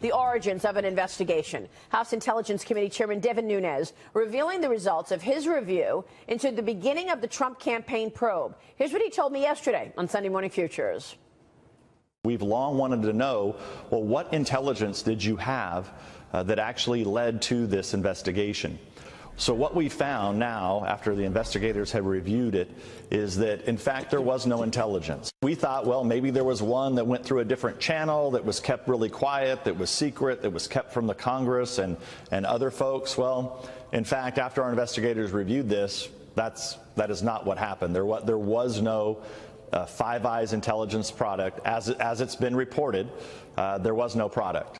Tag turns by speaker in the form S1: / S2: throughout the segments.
S1: The origins of an investigation. House Intelligence Committee Chairman Devin Nunes revealing the results of his review into the beginning of the Trump campaign probe. Here's what he told me yesterday on Sunday Morning Futures.
S2: We've long wanted to know, well, what intelligence did you have that actually led to this investigation? So what we found now, after the investigators have reviewed it, is that, in fact, there was no intelligence. We thought, well, maybe there was one that went through a different channel, that was kept really quiet, that was secret, that was kept from the Congress and other folks. Well, in fact, after our investigators reviewed this, that is not what happened. There was no Five Eyes intelligence product. As it's been reported, there was no product.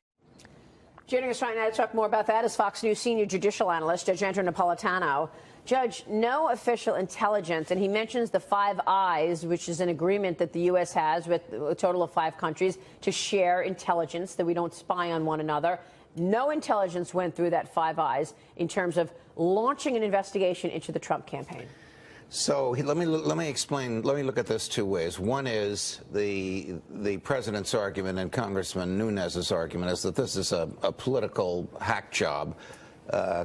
S1: Joining us right now to talk more about that is Fox News senior judicial analyst, Judge Andrew Napolitano. Judge, no official intelligence, and he mentions the Five Eyes, which is an agreement that the U.S. has with a total of 5 countries to share intelligence, that we don't spy on one another. No intelligence went through that Five Eyes in terms of launching an investigation into the Trump campaign.
S3: So let me explain. Let me look at this 2 ways. One is the president's argument and Congressman Nunes's argument is that this is a political hack job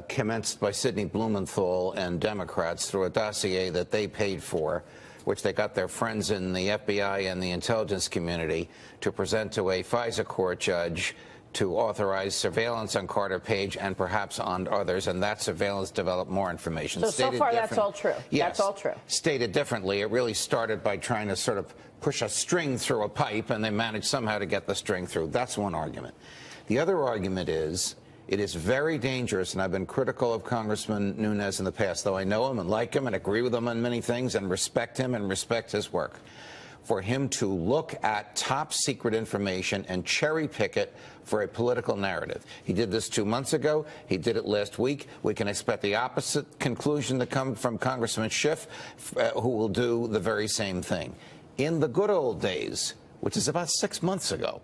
S3: commenced by Sidney Blumenthal and Democrats through a dossier that they paid for, which they got their friends in the FBI and the intelligence community to present to a FISA court judge to authorize surveillance on Carter Page and perhaps on others, and that surveillance developed more information.
S1: So far, that's all true.
S3: Yes.
S1: That's all true.
S3: Stated differently, it really started by trying to sort of push a string through a pipe, and they managed somehow to get the string through. That's one argument. The other argument is it is very dangerous, and I've been critical of Congressman Nunes in the past, though I know him and like him and agree with him on many things and respect him and respect his work, for him to look at top secret information and cherry pick it for a political narrative. He did this 2 months ago. He did it last week. We can expect the opposite conclusion to come from Congressman Schiff, who will do the very same thing. In the good old days, which is about 6 months ago,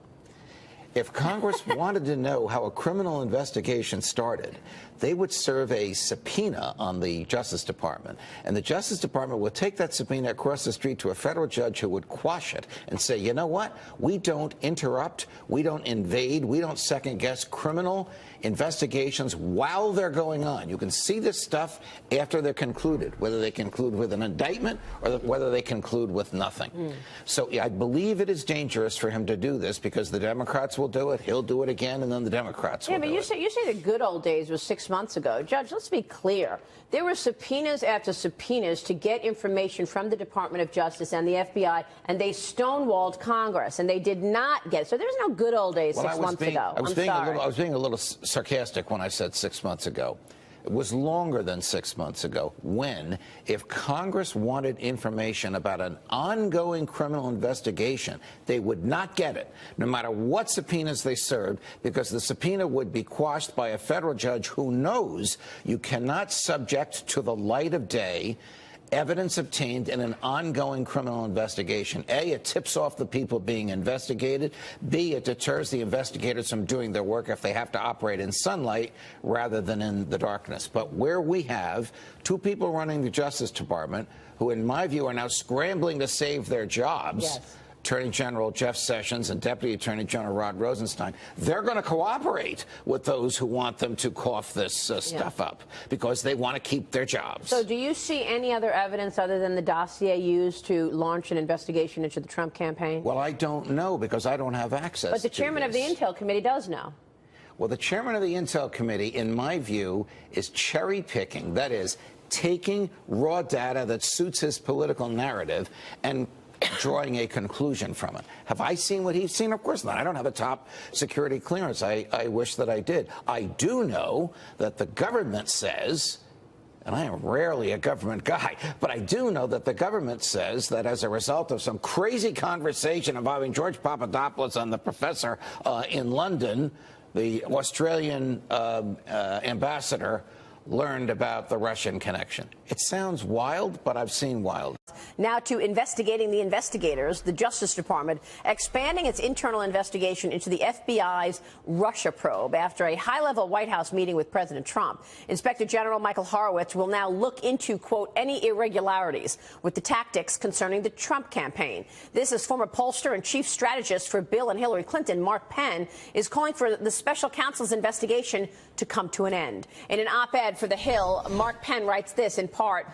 S3: if Congress wanted to know how a criminal investigation started, they would serve a subpoena on the Justice Department, and the Justice Department would take that subpoena across the street to a federal judge who would quash it and say, you know what, we don't interrupt, we don't invade, we don't second-guess criminal investigations while they're going on. You can see this stuff after they're concluded, whether they conclude with an indictment or whether they conclude with nothing. So I believe it is dangerous for him to do this because the Democrats will do it, he'll do it again, and then the Democrats will do it.
S1: Yeah, but you say the good old days was 6 months ago. Judge, let's be clear. There were subpoenas after subpoenas to get information from the Department of Justice and the FBI, and they stonewalled Congress, and they did not get it. So there's no good old days 6 months ago.
S3: I was being a little sarcastic when I said 6 months ago. It was longer than 6 months ago when, if Congress wanted information about an ongoing criminal investigation, they would not get it, no matter what subpoenas they served, because the subpoena would be quashed by a federal judge who knows you cannot subject to the light of day evidence obtained in an ongoing criminal investigation. A, it tips off the people being investigated. B, it deters the investigators from doing their work if they have to operate in sunlight rather than in the darkness. But where we have 2 people running the Justice Department who, in my view, are now scrambling to save their jobs, yes, Attorney General Jeff Sessions and Deputy Attorney General Rod Rosenstein, they're going to cooperate with those who want them to cough this stuff up because they want to keep their jobs.
S1: So do you see any other evidence other than the dossier used to launch an investigation into the Trump campaign?
S3: Well, I don't know because I don't have access to this.
S1: But the chairman of the Intel Committee does know.
S3: Well, the chairman of the Intel Committee, in my view, is cherry picking. That is, taking raw data that suits his political narrative and drawing a conclusion from it. Have I seen what he's seen? Of course not. I don't have a top security clearance. I wish that I did. I do know that the government says, and I am rarely a government guy, but I do know that the government says that as a result of some crazy conversation involving George Papadopoulos and the professor in London, the Australian ambassador learned about the Russian connection. It sounds wild, but I've seen wild.
S1: Now to investigating the investigators, the Justice Department expanding its internal investigation into the FBI's Russia probe after a high-level White House meeting with President Trump. Inspector General Michael Horowitz will now look into, quote, any irregularities with the tactics concerning the Trump campaign. This is former pollster and chief strategist for Bill and Hillary Clinton, Mark Penn, is calling for the special counsel's investigation to come to an end. In an op-ed for The Hill, Mark Penn writes this in part,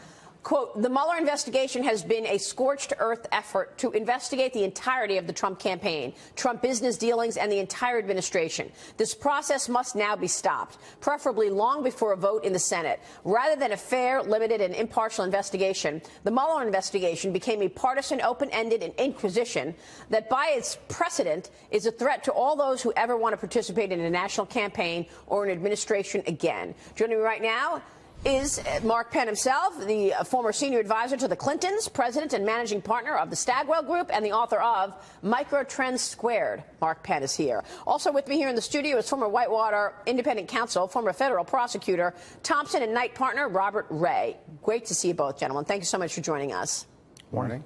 S1: quote, the Mueller investigation has been a scorched earth effort to investigate the entirety of the Trump campaign, Trump business dealings, and the entire administration. This process must now be stopped, preferably long before a vote in the Senate. Rather than a fair, limited, and impartial investigation, the Mueller investigation became a partisan, open-ended inquisition that, by its precedent, is a threat to all those who ever want to participate in a national campaign or an administration again. Joining me right now is Mark Penn himself, the former senior advisor to the Clintons, president and managing partner of the Stagwell Group, and the author of Microtrends Squared. Mark Penn is here. Also with me here in the studio is former Whitewater independent counsel, former federal prosecutor, Thompson and Knight partner Robert Ray. Great to see you both, gentlemen. Thank you so much for joining us.
S4: Morning.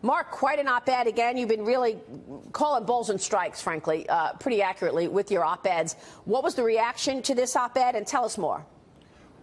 S1: Mark, quite an op-ed again. You've been really calling bulls and strikes, frankly, pretty accurately with your op-eds. What was the reaction to this op-ed, and tell us more?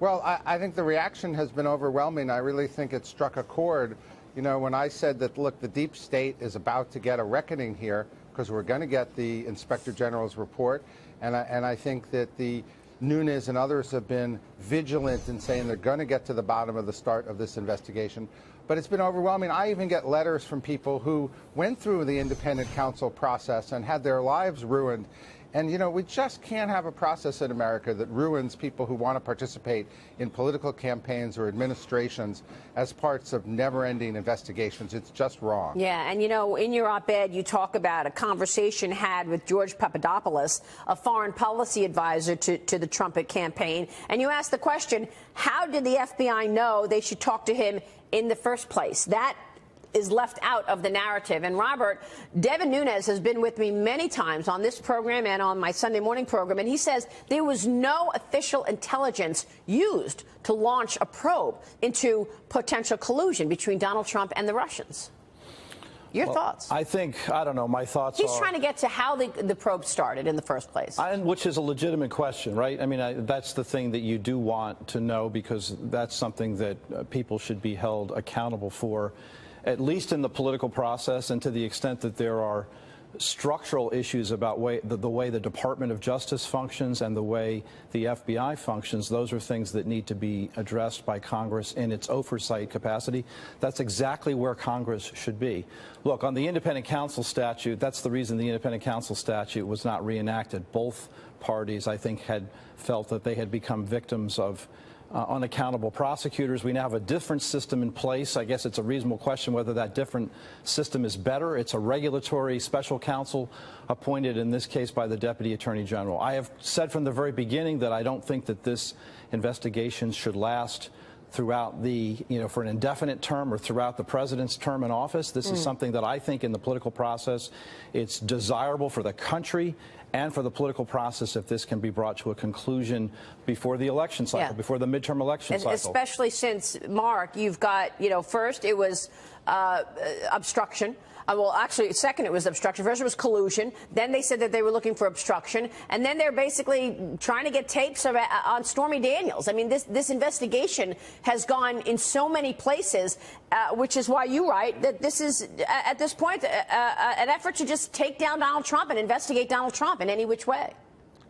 S4: Well, I think the reaction has been overwhelming. I really think it struck a chord. You know, when I said that, look, the deep state is about to get a reckoning here because we're going to get the Inspector General's report, and I think that the Nunes and others have been vigilant in saying they're going to get to the bottom of the start of this investigation. But it's been overwhelming. I even get letters from people who went through the independent counsel process and had their lives ruined. And, you know, we just can't have a process in America that ruins people who want to participate in political campaigns or administrations as parts of never-ending investigations. It's just wrong.
S1: Yeah, and, you know, in your op-ed, you talk about a conversation had with George Papadopoulos, a foreign policy advisor to the Trump campaign, and you ask the question, how did the FBI know they should talk to him in the first place? That is left out of the narrative. And Robert, Devin Nunes has been with me many times on this program and on my Sunday morning program, and he says there was no official intelligence used to launch a probe into potential collusion between Donald Trump and the Russians. Your thoughts?
S5: I don't know, my thoughts
S1: He's trying to get to how the probe started in the first place.
S5: Which is a legitimate question, right? I mean, that's the thing that you do want to know, because that's something that people should be held accountable for, at least in the political process, and to the extent that there are structural issues about the way the Department of Justice functions and the way the FBI functions. Those are things that need to be addressed by Congress in its oversight capacity. That's exactly where Congress should be. Look, on the independent counsel statute, that's the reason the independent counsel statute was not reenacted. Both parties, I think, had felt that they had become victims of unaccountable prosecutors. We now have a different system in place. I guess it's a reasonable question whether that different system is better. It's a regulatory special counsel appointed in this case by the Deputy Attorney General. I have said from the very beginning that I don't think that this investigation should last throughout for an indefinite term or throughout the president's term in office. This is something that I think in the political process, it's desirable for the country and for the political process if this can be brought to a conclusion before the election cycle, before the midterm election cycle.
S1: Especially since, Mark, you've got, first it was obstruction. Well, actually, second, it was obstruction. First, it was collusion. Then they said that they were looking for obstruction. And then they're basically trying to get tapes on Stormy Daniels. I mean, this investigation has gone in so many places, which is why you write that this is, at this point, an effort to just take down Donald Trump and investigate Donald Trump in any which way.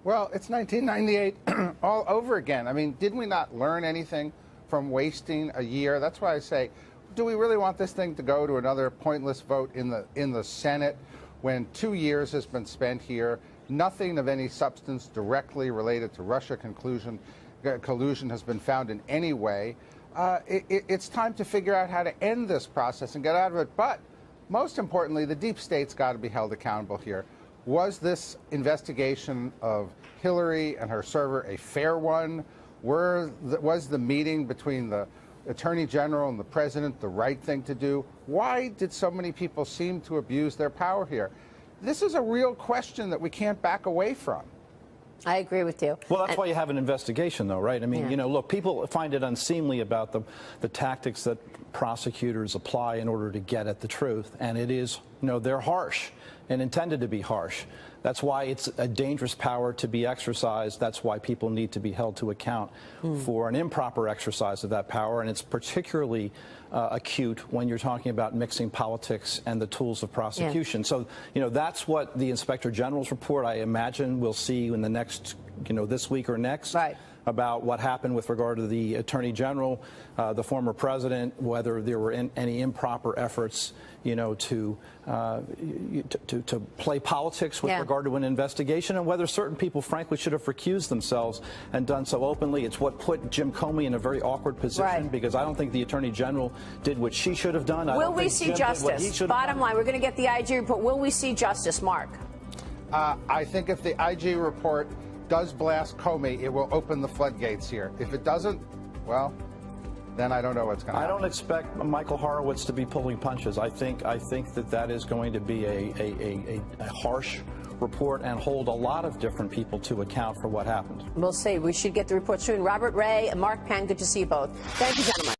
S4: Well, it's 1998 all over again. I mean, did we not learn anything from wasting a year? That's why I say, do we really want this thing to go to another pointless vote in the Senate when 2 years has been spent here? Nothing of any substance directly related to Russia collusion has been found in any way. It's time to figure out how to end this process and get out of it. But most importantly, the deep state's got to be held accountable here. Was this investigation of Hillary and her server a fair one? Was the meeting between the Attorney General and the President the right thing to do? Why did so many people seem to abuse their power here? This is a real question that we can't back away from.
S1: I agree with you.
S5: Well, that's why you have an investigation, though, right? I mean, look, people find it unseemly about the tactics that prosecutors apply in order to get at the truth. And it is, they're harsh and intended to be harsh. That's why it's a dangerous power to be exercised. That's why people need to be held to account for an improper exercise of that power. And it's particularly acute when you're talking about mixing politics and the tools of prosecution. So, that's what the Inspector General's report, I imagine, we'll see in the next, this week or next.
S1: Right.
S5: About what happened with regard to the Attorney General, the former president, whether there were any improper efforts, to play politics with regard to an investigation, and whether certain people, frankly, should have recused themselves and done so openly. It's what put Jim Comey in a very awkward position, because I don't think the Attorney General did what she should have done.
S1: Will we see justice? Bottom line, we're going to get the IG report. Will we see justice, Mark?
S4: I think if the IG report does blast Comey, it will open the floodgates here. If it doesn't, well, then I don't know what's going to happen.
S5: I don't expect Michael Horowitz to be pulling punches. I think that is going to be a harsh report and hold a lot of different people to account for what happened.
S1: We'll see. We should get the report soon. Robert Ray and Mark Penn, good to see you both. Thank you, gentlemen.